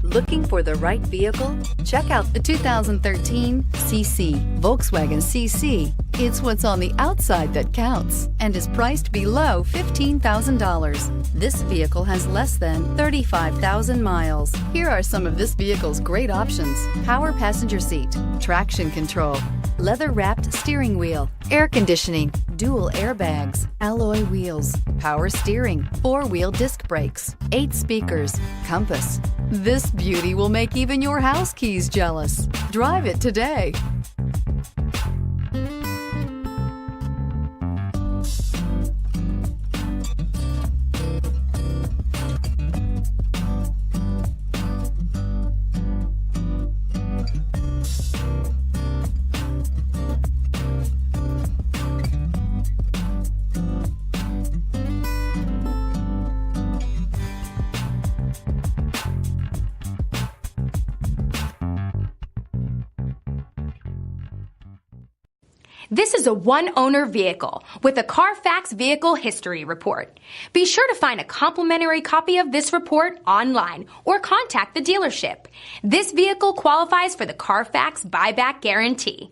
Looking for the right vehicle? Check out the 2013 CC. Volkswagen CC. It's what's on the outside that counts and is priced below $15,000. This vehicle has less than 35,000 miles. Here are some of this vehicle's great options: power passenger seat, traction control, leather-wrapped steering wheel, air conditioning, dual airbags, alloy wheels, power steering, four-wheel disc brakes, 8 speakers, compass. This beauty will make even your house keys jealous. Drive it today. This is a one-owner vehicle with a CARFAX Vehicle History Report. Be sure to find a complimentary copy of this report online or contact the dealership. This vehicle qualifies for the CARFAX Buyback Guarantee.